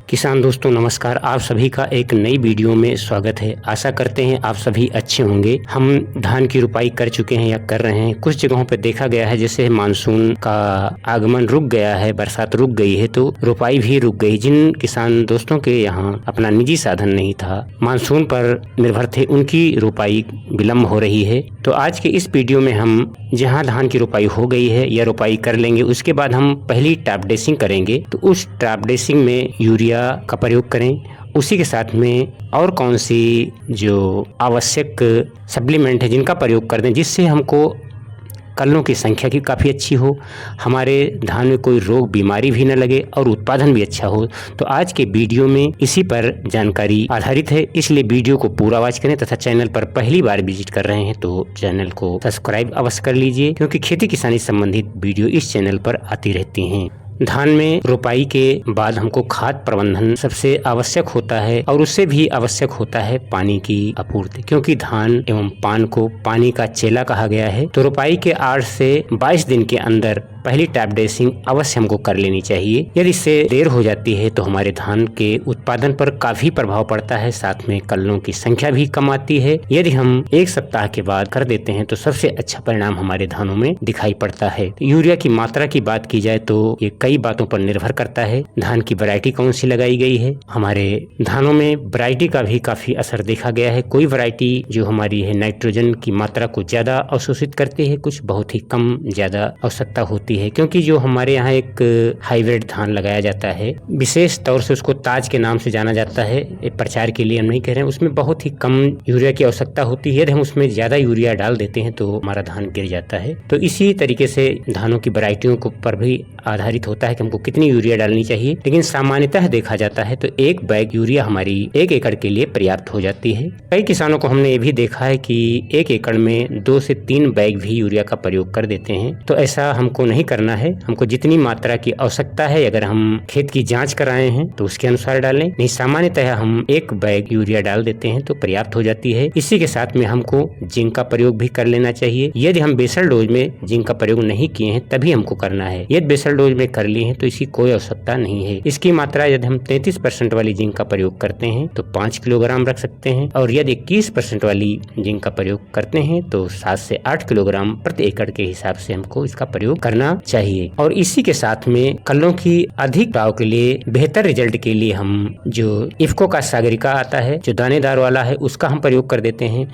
किसान दोस्तों नमस्कार। आप सभी का एक नई वीडियो में स्वागत है। आशा करते हैं आप सभी अच्छे होंगे। हम धान की रुपाई कर चुके हैं या कर रहे हैं। कुछ जगहों पर देखा गया है जैसे मानसून का आगमन रुक गया है, बरसात रुक गई है तो रुपाई भी रुक गई। जिन किसान दोस्तों के यहाँ अपना निजी साधन नहीं था, मानसून पर निर्भर थे, उनकी रुपाई विलम्ब हो रही है। तो आज के इस वीडियो में हम जहाँ धान की रुपाई हो गई है या रुपाई कर लेंगे, उसके बाद हम पहली टॉप ड्रेसिंग करेंगे। तो उस टॉप ड्रेसिंग में यूरिया का प्रयोग करें। उसी के साथ में और कौन सी जो आवश्यक सप्लीमेंट है जिनका प्रयोग कर दें, जिससे हमको कल्लों की संख्या की काफ़ी अच्छी हो, हमारे धान में कोई रोग बीमारी भी न लगे और उत्पादन भी अच्छा हो। तो आज के वीडियो में इसी पर जानकारी आधारित है, इसलिए वीडियो को पूरा वॉच करें तथा चैनल पर पहली बार विजिट कर रहे हैं तो चैनल को सब्सक्राइब अवश्य कर लीजिए, क्योंकि खेती किसानी संबंधित वीडियो इस चैनल पर आती रहती हैं। धान में रोपाई के बाद हमको खाद प्रबंधन सबसे आवश्यक होता है और उससे भी आवश्यक होता है पानी की आपूर्ति, क्योंकि धान एवं पान को पानी का चेला कहा गया है। तो रोपाई के 8 से 22 दिन के अंदर पहली टॉप ड्रेसिंग अवश्य हमको कर लेनी चाहिए। यदि इससे देर हो जाती है तो हमारे धान के उत्पादन पर काफी प्रभाव पड़ता है, साथ में कल्लों की संख्या भी कम आती है। यदि हम 1 सप्ताह के बाद कर देते हैं तो सबसे अच्छा परिणाम हमारे धानों में दिखाई पड़ता है। यूरिया की मात्रा की बात की जाए तो ये कई बातों पर निर्भर करता है। धान की वैरायटी कौन सी लगाई गई है, हमारे धानों में वैरायटी का भी काफी असर देखा गया है। कोई वैरायटी जो हमारी है नाइट्रोजन की मात्रा को ज्यादा अवशोषित करती है, कुछ बहुत ही कम ज्यादा आवश्यकता होती है। क्योंकि जो हमारे यहाँ एक हाइब्रिड धान लगाया जाता है, विशेष तौर से उसको ताज के नाम से जाना जाता है, प्रचार के लिए हम नहीं कह रहे हैं, उसमें बहुत ही कम यूरिया की आवश्यकता होती है। यदि हम उसमें ज्यादा यूरिया डाल देते हैं तो हमारा धान गिर जाता है। तो इसी तरीके से धानों की वैरायटियों को पर भी आधारित होता है कि हमको कितनी यूरिया डालनी चाहिए। लेकिन सामान्यतः देखा जाता है तो 1 बैग यूरिया हमारी 1 एकड़ के लिए पर्याप्त हो जाती है। कई किसानों को हमने ये भी देखा है कि 1 एकड़ में 2 से 3 बैग भी यूरिया का प्रयोग कर देते हैं। तो ऐसा हमको नहीं करना है। हमको जितनी मात्रा की आवश्यकता है, अगर हम खेत की जांच कराए हैं तो उसके अनुसार डालें, नहीं सामान्यतः हम 1 बैग यूरिया डाल देते हैं तो पर्याप्त हो जाती है। इसी के साथ में हमको जिंक का प्रयोग भी कर लेना चाहिए। यदि हम बेसल डोज में जिंक का प्रयोग नहीं किए हैं तभी हमको करना है। यदि बेसल डोज में कर लिए हैं तो इसकी कोई आवश्यकता नहीं है। इसकी मात्रा यदि हम 33% वाली जिंक का प्रयोग करते हैं तो 5 किलोग्राम रख सकते हैं, और यदि 21% वाली जिंक का प्रयोग करते हैं तो 7 से 8 किलोग्राम प्रति एकड़ के हिसाब से हमको इसका प्रयोग करना चाहिए। और इसी के साथ में कल्लों की अधिक दाव के लिए, बेहतर रिजल्ट के लिए हम जो इफ्को का सागरिका आता है जो दानेदार वाला है, उसका हम प्रयोग कर देते हैं।